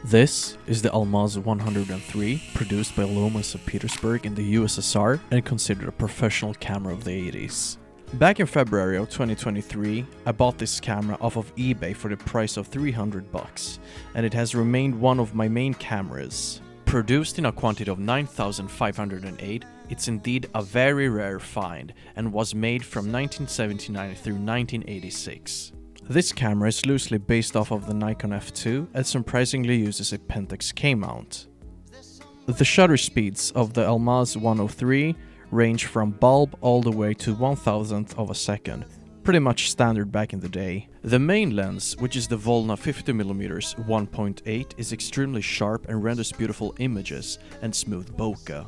This is the Almaz 103, produced by Lomography of Petersburg in the USSR and considered a professional camera of the 80s. Back in February of 2023, I bought this camera off of eBay for the price of $300, and it has remained one of my main cameras. Produced in a quantity of 9,508, it's indeed a very rare find and was made from 1979 through 1986. This camera is loosely based off of the Nikon F2 and surprisingly uses a Pentax K-mount. The shutter speeds of the Almaz 103 range from bulb all the way to 1,000th of a second, pretty much standard back in the day. The main lens, which is the Volna 50mm 1.8, is extremely sharp and renders beautiful images and smooth bokeh.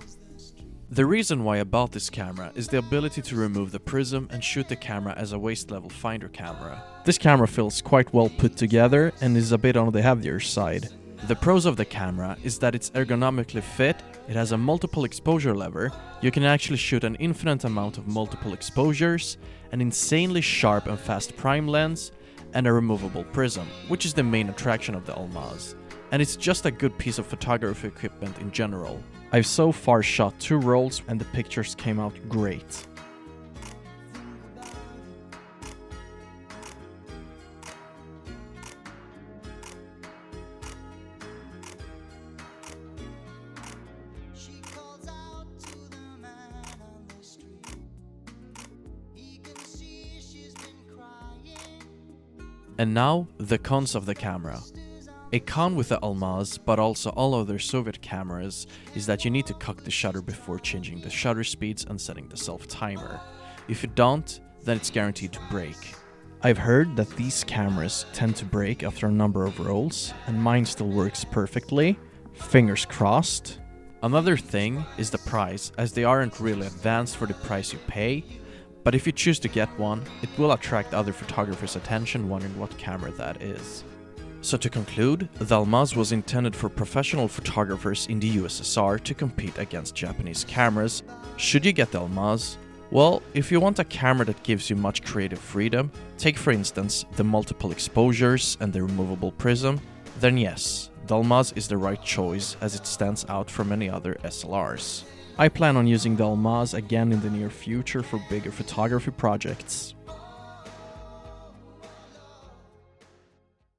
The reason why I bought this camera is the ability to remove the prism and shoot the camera as a waist level finder camera. This camera feels quite well put together and is a bit on the heavier side. The pros of the camera is that it's ergonomically fit, it has a multiple exposure lever, you can actually shoot an infinite amount of multiple exposures, an insanely sharp and fast prime lens, and a removable prism, which is the main attraction of the Almaz. And it's just a good piece of photography equipment in general. I've so far shot 2 rolls and the pictures came out great. And now, the cons of the camera. A con with the Almaz, but also all other Soviet cameras, is that you need to cock the shutter before changing the shutter speeds and setting the self-timer. If you don't, then it's guaranteed to break. I've heard that these cameras tend to break after a number of rolls, and mine still works perfectly. Fingers crossed. Another thing is the price, as they aren't really advanced for the price you pay, but if you choose to get one, it will attract other photographers' attention wondering what camera that is. So to conclude, the Almaz was intended for professional photographers in the USSR to compete against Japanese cameras. Should you get the Almaz? Well, if you want a camera that gives you much creative freedom, take for instance the multiple exposures and the removable prism, then yes, the Almaz is the right choice as it stands out from many other SLRs. I plan on using the Almaz again in the near future for bigger photography projects.